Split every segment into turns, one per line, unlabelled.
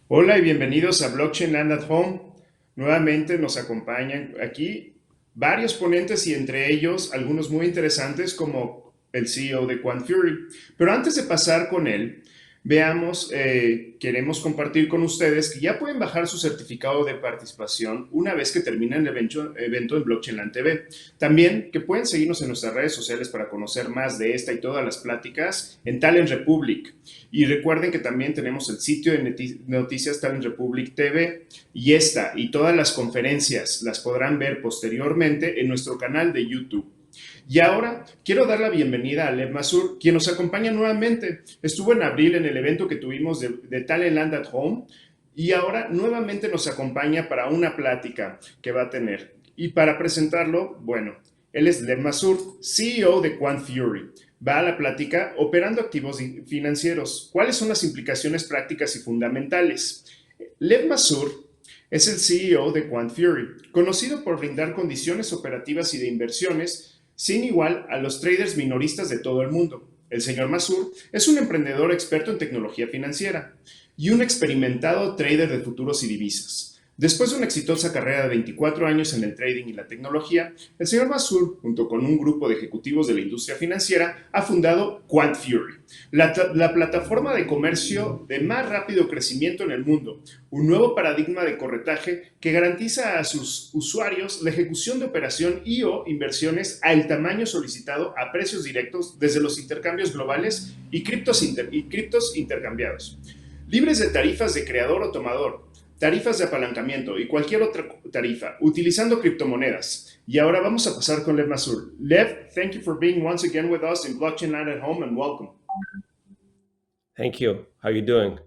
Hola y bienvenidos a Blockchain Land at Home. Nuevamente nos acompañan aquí varios ponentes y entre ellos algunos muy interesantes como el CEO de Quantfury. Pero antes de pasar con él, veamos, queremos compartir con ustedes que ya pueden bajar su certificado de participación una vez que terminen el evento en Blockchain Land TV. También que pueden seguirnos en nuestras redes sociales para conocer más de esta y todas las pláticas en Talent Republic. Y recuerden que también tenemos el sitio de noticias Talent Republic TV y esta y todas las conferencias las podrán ver posteriormente en nuestro canal de YouTube. Y ahora quiero dar la bienvenida a Lev Mazur, quien nos acompaña nuevamente. Estuvo en abril en el evento que tuvimos de Talent Land at Home y ahora nuevamente nos acompaña para una plática que va a tener. Y para presentarlo, bueno, él es Lev Mazur, CEO de Quantfury. Va a la plática Operando Activos Financieros. ¿Cuáles son las implicaciones prácticas y fundamentales? Lev Mazur es el CEO de Quantfury, conocido por brindar condiciones operativas y de inversiones sin igual a los traders minoristas de todo el mundo. El señor Mazur es un emprendedor experto en tecnología financiera y un experimentado trader de futuros y divisas. Después de una exitosa carrera de 24 años en el trading y la tecnología, el señor Mazur, junto con un grupo de ejecutivos de la industria financiera, ha fundado Quantfury, la plataforma de comercio de más rápido crecimiento en el mundo, un nuevo paradigma de corretaje que garantiza a sus usuarios la ejecución de operación y o inversiones al tamaño solicitado a precios directos desde los intercambios globales y criptos intercambiados, libres de tarifas de creador o tomador, tarifas de apalancamiento y cualquier otra tarifa, utilizando criptomonedas. Y ahora vamos a pasar con Lev Mazur. Lev, thank you for being once again with us in Blockchain Land at Home and welcome.
Thank you. How are you doing?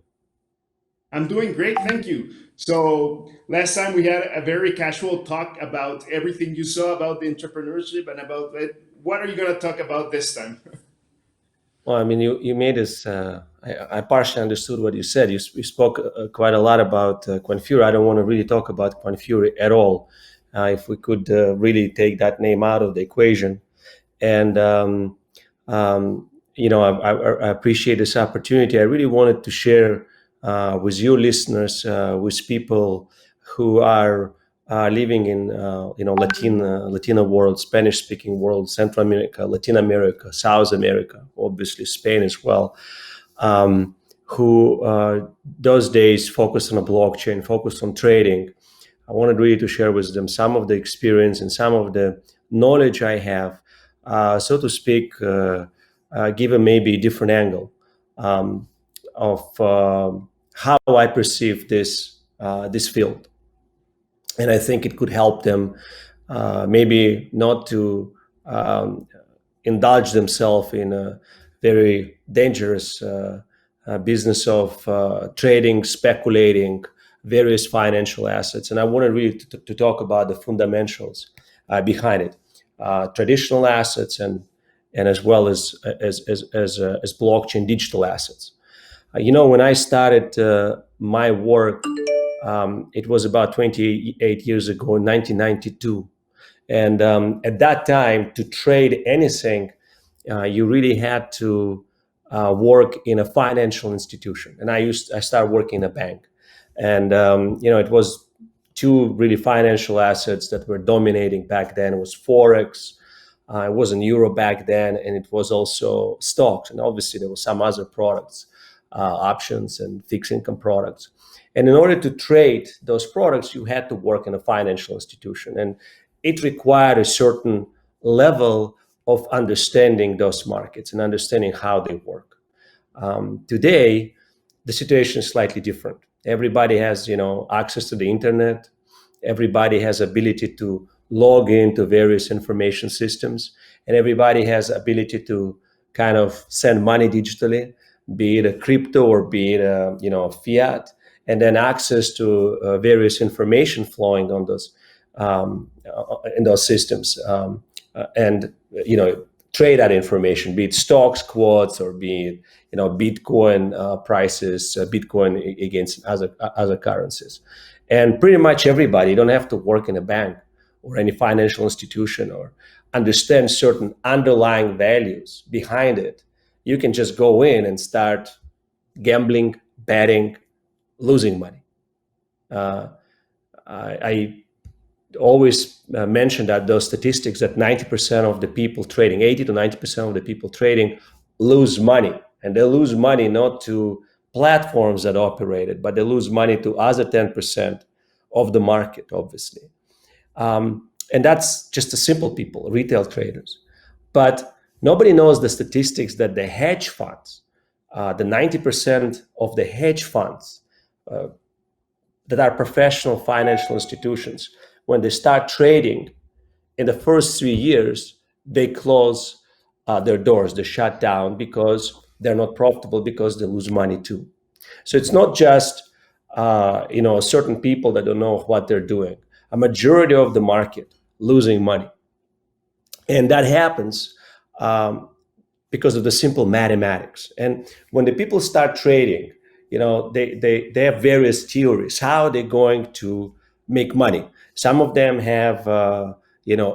I'm doing great, thank you. So last time we had a very casual talk about everything you saw about the entrepreneurship and about it. What are you going to talk about this time?
Well, I mean, you made us. I partially understood what you said. You spoke quite a lot about Quanfury. I don't want to really talk about Quanfury at all. If we could really take that name out of the equation, and I appreciate this opportunity. I really wanted to share with your listeners, with people who are living in Latino world, Spanish speaking world, Central America, Latin America, South America, obviously Spain as well, who those days focused on a blockchain, focused on trading. I wanted really to share with them some of the experience and some of the knowledge I have, so to speak, give a maybe different angle of how I perceive this field, and I think it could help them maybe not to indulge themselves in a very dangerous business of trading, speculating various financial assets. And I wanted really to talk about the fundamentals behind it, traditional assets and as well as blockchain digital assets. When I started my work, it was about 28 years ago in 1992. And at that time, to trade anything, you really had to work in a financial institution. And I started working in a bank. And, it was two really financial assets that were dominating back then. It was Forex. It was in euro back then, and it was also stocks. And obviously, there were some other products, options and fixed income products. And in order to trade those products, you had to work in a financial institution. And it required a certain level of understanding those markets and understanding how they work. Today, the situation is slightly different. Everybody has, access to the internet. Everybody has ability to log into various information systems, and everybody has ability to kind of send money digitally, be it a crypto or be it fiat, and then access to various information flowing on those in those systems, and trade that information, be it stocks, quotes, or be it Bitcoin prices, Bitcoin against other currencies. And pretty much everybody, you don't have to work in a bank or any financial institution or understand certain underlying values behind it. You can just go in and start gambling, betting, losing money. I always mention that those statistics that 90% of the people trading, 80 to 90% of the people trading lose money. And they lose money not to platforms that operate it, but they lose money to other 10% of the market, obviously. And that's just the simple people, retail traders. But nobody knows the statistics that the hedge funds, the 90% of the hedge funds that are professional financial institutions, when they start trading in the first 3 years, they close their doors, they shut down because they're not profitable, because they lose money too. So it's not just certain people that don't know what they're doing. A majority of the market losing money, and that happens because of the simple mathematics. And when the people start trading, they have various theories how they're going to make money. Some of them have a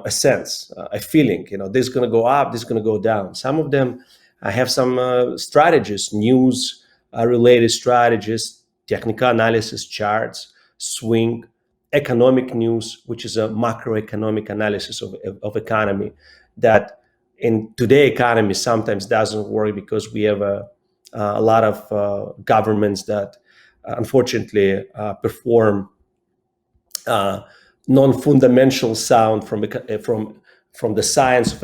sense, a feeling, this is going to go up, this is going to go down. Some of them have some strategies, news related strategies, technical analysis, charts, swing, economic news, which is a macroeconomic analysis of economy that in today's economy sometimes doesn't work, because we have a lot of governments that unfortunately perform non-fundamental sound from the science of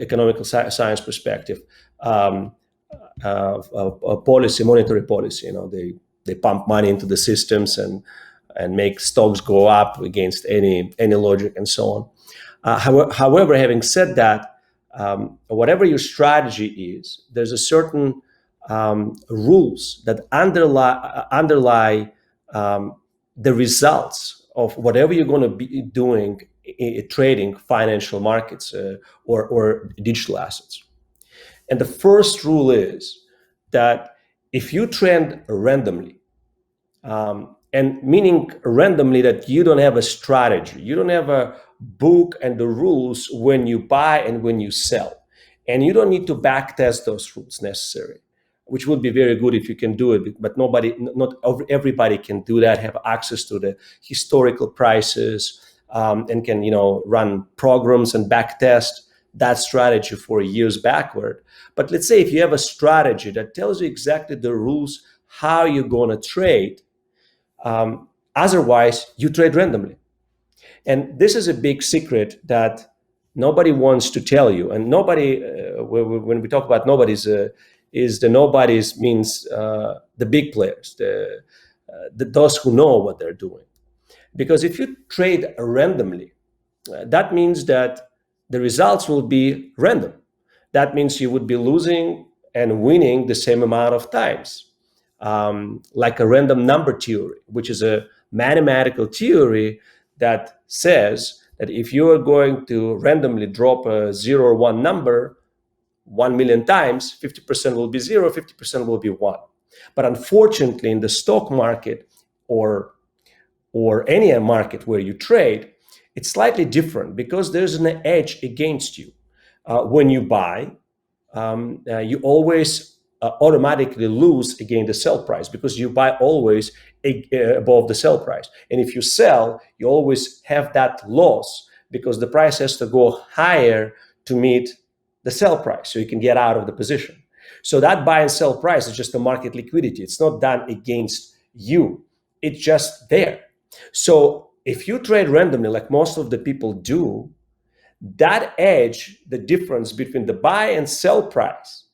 economical science perspective, policy, monetary policy. They pump money into the systems and make stocks go up against any logic and so on. However, having said that, whatever your strategy is, there's a certain rules that underlie the results of whatever you're going to be doing trading financial markets or digital assets. And the first rule is that if you trade randomly, and meaning randomly that you don't have a strategy, you don't have a book and the rules when you buy and when you sell, and you don't need to backtest those rules necessary, which would be very good if you can do it, but not everybody can do that, have access to the historical prices, and can run programs and backtest that strategy for years backward. But let's say if you have a strategy that tells you exactly the rules, how you're going to trade, otherwise you trade randomly. And this is a big secret that nobody wants to tell you. And nobody, when we talk about nobodies, is the nobodies means the big players, those who know what they're doing. Because if you trade randomly, that means that the results will be random. That means you would be losing and winning the same amount of times, like a random number theory, which is a mathematical theory that says that if you are going to randomly drop a 0 or 1 number 1 million times, 50% will be 0, 50% will be 1. But unfortunately, in the stock market or any market where you trade, it's slightly different, because there's an edge against you. When you buy, you always automatically lose against the sell price, because you buy always above the sell price. And if you sell, you always have that loss, because the price has to go higher to meet the sell price, so you can get out of the position. So that buy and sell price is just a market liquidity. It's not done against you. It's just there. So if you trade randomly, like most of the people do, that edge, the difference between the buy and sell price,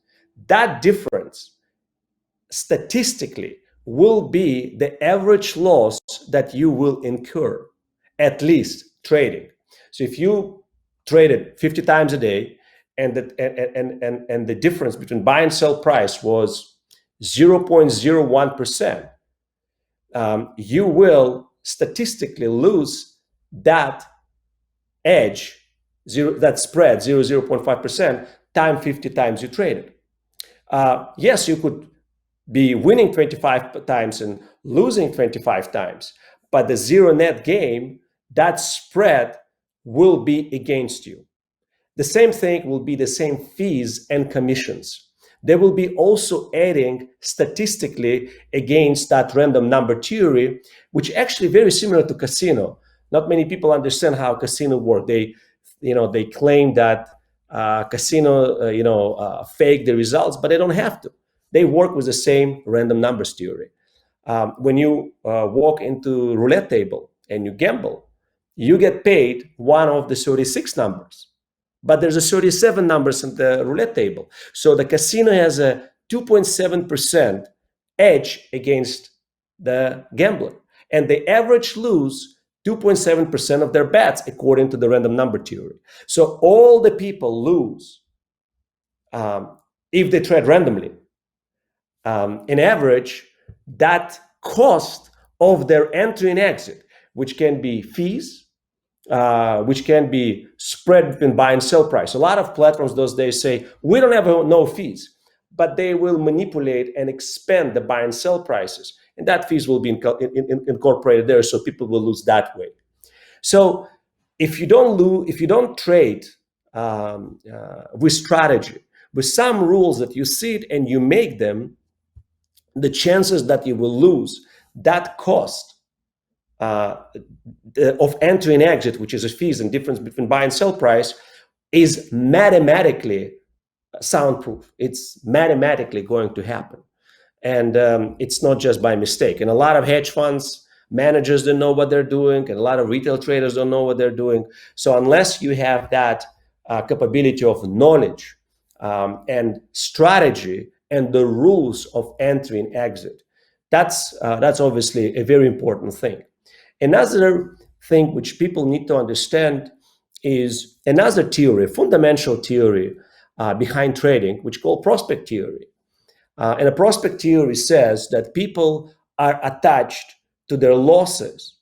that difference statistically will be the average loss that you will incur, at least trading. So if you traded 50 times a day, and the difference between buy and sell price was 0.01%, you will statistically lose that edge, that spread, 0.5%, times 50 times you traded. Yes, you could be winning 25 times and losing 25 times, but the zero net game, that spread will be against you. The same thing will be the same fees and commissions. they will be also adding statistically against that random number theory, which actually very similar to casino. Not many people understand how casino work. They claim that casino, fake the results, but they don't have to. They work with the same random numbers theory. When you walk into roulette table and you gamble, you get paid one of the 36 numbers, but there's a 37 numbers in the roulette table. So the casino has a 2.7% edge against the gambler, and they average lose 2.7% of their bets according to the random number theory. So all the people lose if they trade randomly. In average, that cost of their entry and exit, which can be fees, which can be spread between buy and sell price. A lot of platforms those days say, we don't have no fees, but they will manipulate and expand the buy and sell prices. And that fees will be incorporated there, so people will lose that way. So if you don't trade with strategy, with some rules that you sit and you make them, the chances that you will lose that cost of entry and exit, which is a fees and difference between buy and sell price, is mathematically soundproof. It's mathematically going to happen. And it's not just by mistake. And a lot of hedge funds managers don't know what they're doing, and a lot of retail traders don't know what they're doing. So unless you have that capability of knowledge and strategy and the rules of entry and exit, that's obviously a very important thing. Another thing which people need to understand is another theory, fundamental theory behind trading, which is called prospect theory. And a prospect theory says that people are attached to their losses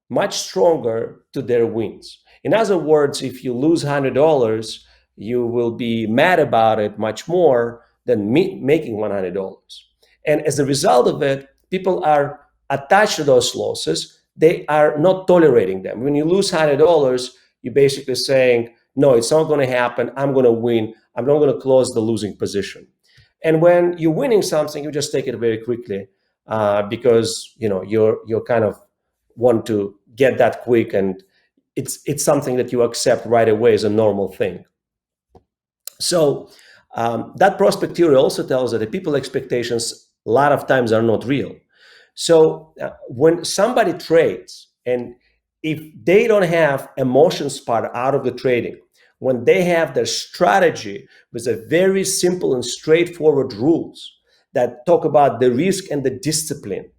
much stronger to their wins. In other words, if you lose $100, you will be mad about it much more than making $100. And as a result of it, people are attached to those losses. They are not tolerating them. When you lose $100, you're basically saying, no, it's not going to happen. I'm going to win. I'm not going to close the losing position. And when you're winning something, you just take it very quickly because you're kind of want to get that quick, and it's something that you accept right away as a normal thing. So that prospect theory also tells that the people expectations a lot of times are not real. So when somebody trades, and if they don't have emotions part out of the trading, when they have their strategy with a very simple and straightforward rules that talk about the risk and the discipline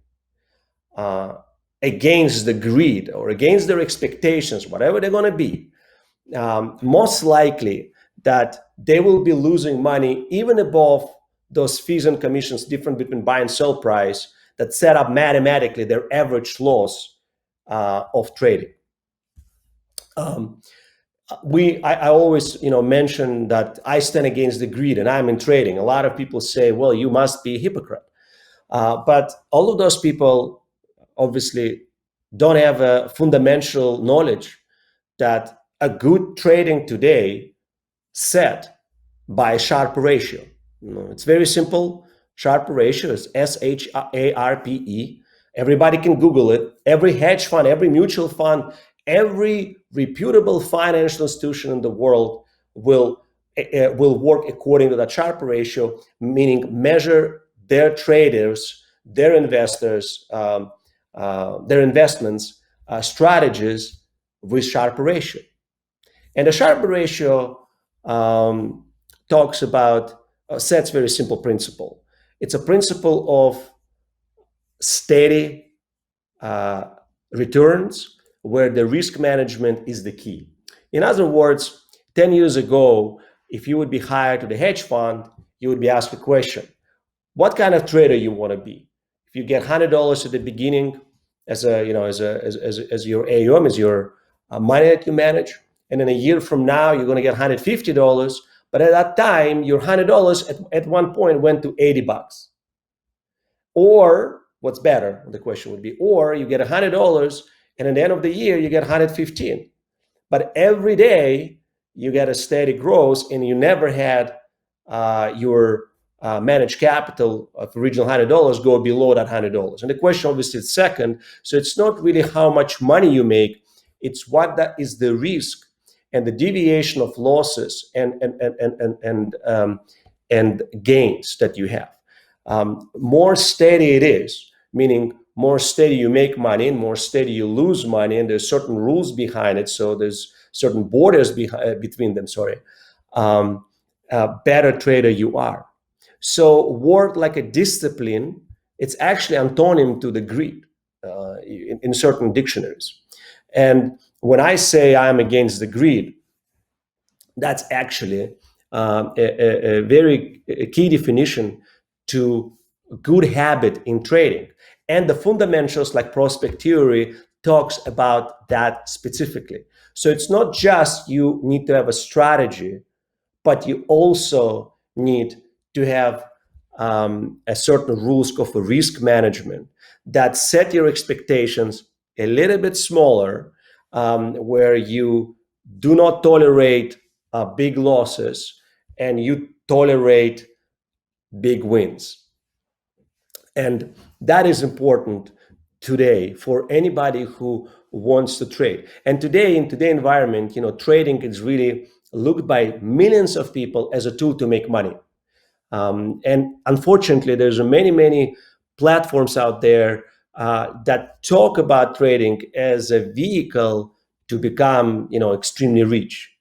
against the greed or against their expectations, whatever they're going to be, most likely that they will be losing money even above those fees and commissions different between buy and sell price that set up mathematically their average loss of trading. I always mention that I stand against the greed and I'm in trading. A lot of people say, well, you must be a hypocrite. But all of those people obviously don't have a fundamental knowledge that a good trading today set by Sharpe ratio. It's very simple. Sharpe ratio is SHARPE. Everybody can Google it. Every hedge fund, every mutual fund, every reputable financial institution in the world will work according to that Sharpe ratio, meaning measure their traders, their investors, their investments, strategies with Sharpe ratio. And the Sharpe ratio talks about, sets very simple principle. It's a principle of steady returns where the risk management is the key. In other words, 10 years ago, if you would be hired to the hedge fund, you would be asked a question: what kind of trader you want to be? If you get $100 at the beginning as your AUM, as your money that you manage, and then a year from now you're going to get $150, but at that time your $100 at one point went to $80. Or what's better? The question would be, or you get $100 and at the end of the year you get $115. But every day you get a steady growth, and you never had your managed capital of original $100 go below that $100. And the question obviously is second. So it's not really how much money you make, it's what that is the risk and the deviation of losses and gains that you have. More steady it is, meaning more steady you make money and more steady you lose money, and there's certain rules behind it, so there's certain borders between them, better trader you are. So word like a discipline, it's actually antonym to the greed in certain dictionaries. And when I say I'm against the greed, that's actually a very key definition to good habit in trading. And the fundamentals like prospect theory talks about that specifically. So it's not just you need to have a strategy, but you also need to have a certain rules of risk management that set your expectations a little bit smaller, where you do not tolerate big losses and you tolerate big wins. And that is important today for anybody who wants to trade. And today, in today's environment, trading is really looked by millions of people as a tool to make money. And unfortunately, there's many platforms out there that talk about trading as a vehicle to become, extremely rich,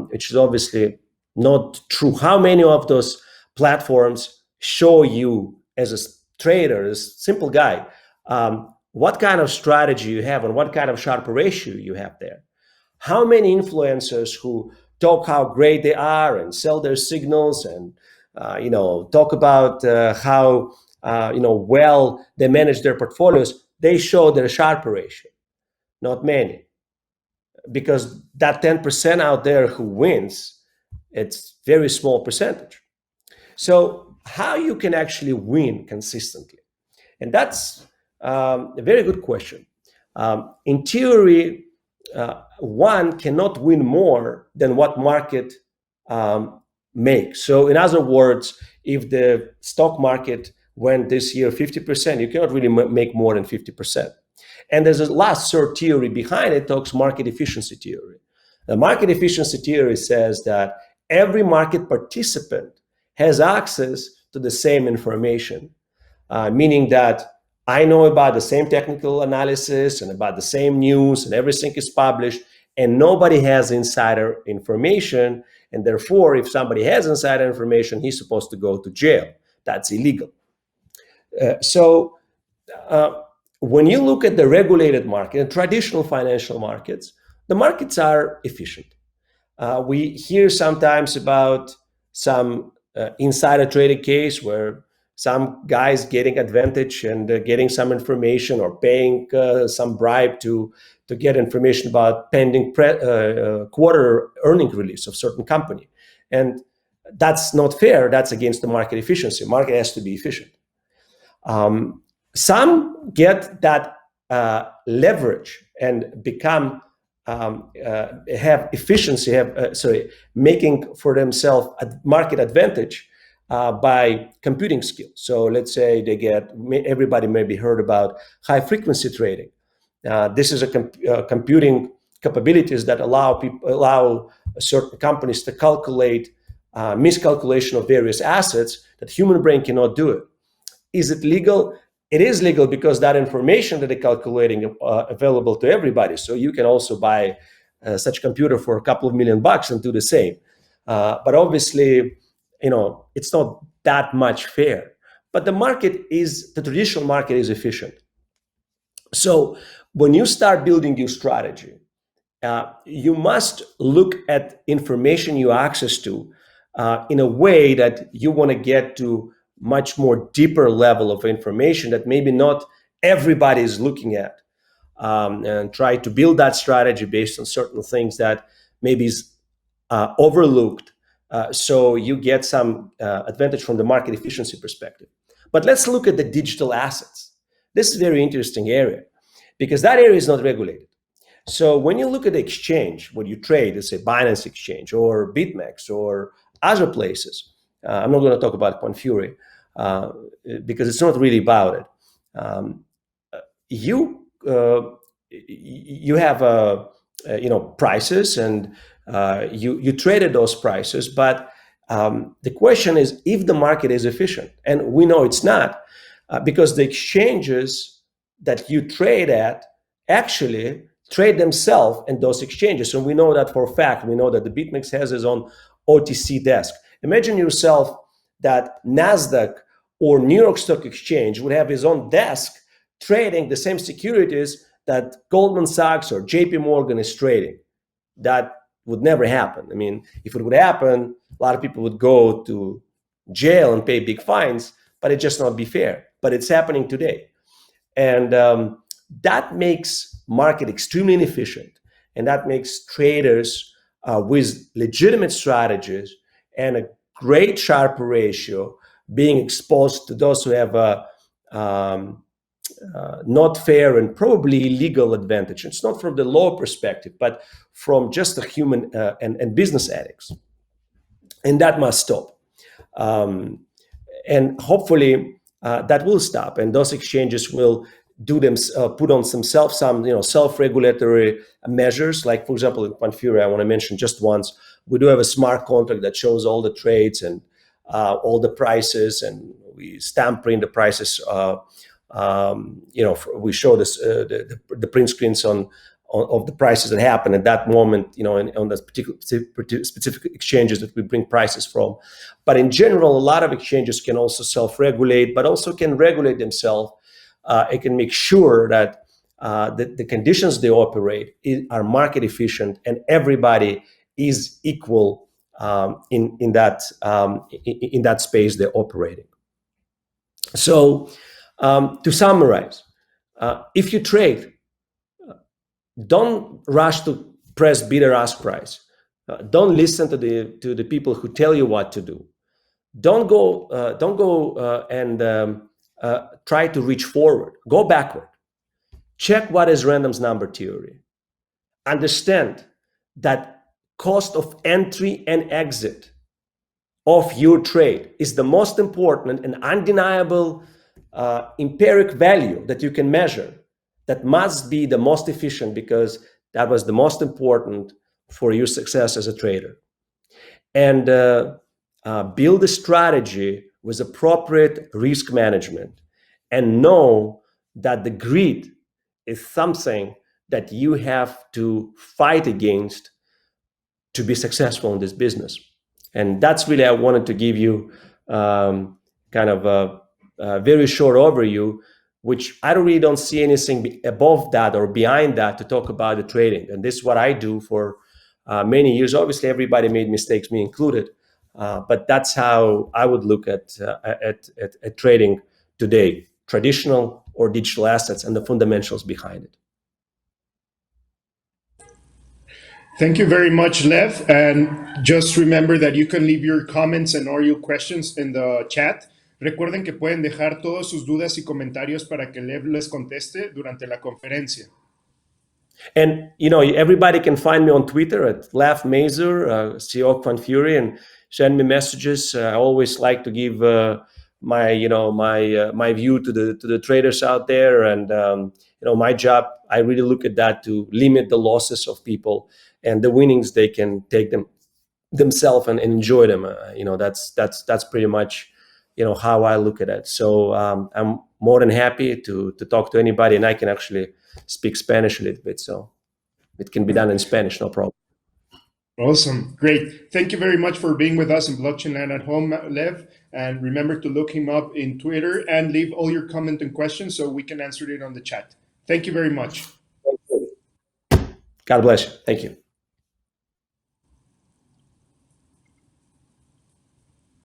which is obviously not true. How many of those platforms show you as a trader, as a simple guy, what kind of strategy you have and what kind of Sharpe ratio you have there? How many influencers who talk how great they are and sell their signals and talk about how well they manage their portfolios, they show their Sharpe ratio? Not many, because that 10% out there who wins, it's very small percentage. So how you can actually win consistently? And that's a very good question. In theory, one cannot win more than what market makes. So in other words, if the stock market went this year 50%, you cannot really make more than 50%. And there's a last third theory behind it, talks market efficiency theory. The market efficiency theory says that every market participant has access to the same information, meaning that I know about the same technical analysis and about the same news and everything is published, and nobody has insider information. And therefore, if somebody has insider information, he's supposed to go to jail. That's illegal. When you look at the regulated market and traditional financial markets, the markets are efficient. We hear sometimes about some insider trading case where some guys getting advantage and getting some information or paying some bribe to get information about pending quarter earning release of certain company. And that's not fair. That's against the market efficiency. Market has to be efficient. Some get that leverage and become have efficiency, making for themselves a market advantage by computing skills. So let's say they get, everybody maybe heard about high frequency trading. This is a computing capabilities that allow certain companies to calculate miscalculation of various assets that human brain cannot do it. Is it legal? It is legal because that information that they're calculating available to everybody. So you can also buy such computer for a couple of $1 million and do the same. But obviously, it's not that much fair. But the traditional market is efficient. So when you start building your strategy, you must look at information you access to in a way that you want to get to much more deeper level of information that maybe not everybody is looking at, and try to build that strategy based on certain things that maybe is overlooked, so you get some advantage from the market efficiency perspective. But let's look at the digital assets. This is a very interesting area because that area is not regulated. So when you look at the exchange, what you trade, let's say Binance Exchange or BitMEX or other places, I'm not going to talk about Quantfury because it's not really about it. You have prices, and you traded those prices, but the question is if the market is efficient, and we know it's not, because the exchanges that you trade at actually trade themselves in those exchanges. And we know that for a fact. We know that the BitMEX has its own OTC desk. Imagine yourself that NASDAQ or New York Stock Exchange would have its own desk trading the same securities that Goldman Sachs or JP Morgan is trading. That would never happen. I mean, if it would happen, a lot of people would go to jail and pay big fines, but it just not be fair. But it's happening today. And that makes market extremely inefficient. And that makes traders with legitimate strategies and a great Sharpe ratio being exposed to those who have a not fair and probably illegal advantage. It's not from the law perspective, but from just the human and business ethics. And that must stop. And hopefully that will stop, and those exchanges will do them put on some self-regulatory measures. Like, for example, in Quantfury, I want to mention just once, we do have a smart contract that shows all the trades and all the prices, and we stamp print the prices. We show this the print screens of the prices that happen at that moment, on the particular specific exchanges that we bring prices from. But in general, a lot of exchanges can also self-regulate, but also can regulate themselves. It can make sure that the conditions they operate are market efficient, and everybody is equal in that space they're operating. So to summarize, if you trade, don't rush to press bid or ask price. Don't listen to the people who tell you what to do. Don't go and try to reach forward. Go backward. Check what is random's number theory. Understand that cost of entry and exit of your trade is the most important and undeniable empiric value that you can measure. That must be the most efficient, because that was the most important for your success as a trader. And build a strategy with appropriate risk management, and know that the greed is something that you have to fight against to be successful in this business. And that's really, I wanted to give you kind of a very short overview, which I really don't see anything above that or behind that to talk about the trading. And this is what I do for many years. Obviously, everybody made mistakes, me included. But that's how I would look at trading today, traditional or digital assets, and the fundamentals behind it.
Thank you very much, Lev. And just remember that you can leave your comments and all your questions in the chat. Recuerden que pueden dejar todas sus dudas y comentarios para que Lev les conteste durante la conferencia.
And everybody can find me on Twitter at Lev Mazur, CEO of Quantfury, and send me messages. I always like to give my view to the traders out there, and my job. I really look at that to limit the losses of people, and the winnings they can take themselves and enjoy them. That's pretty much how I look at it. So I'm more than happy to talk to anybody, and I can actually speak Spanish a little bit, so it can be done in Spanish, no problem.
Awesome. Great. Thank you very much for being with us in Blockchain Land at Home, Lev. And remember to look him up in Twitter and leave all your comments and questions so we can answer it on the chat. Thank you very much.
God bless you. Thank you.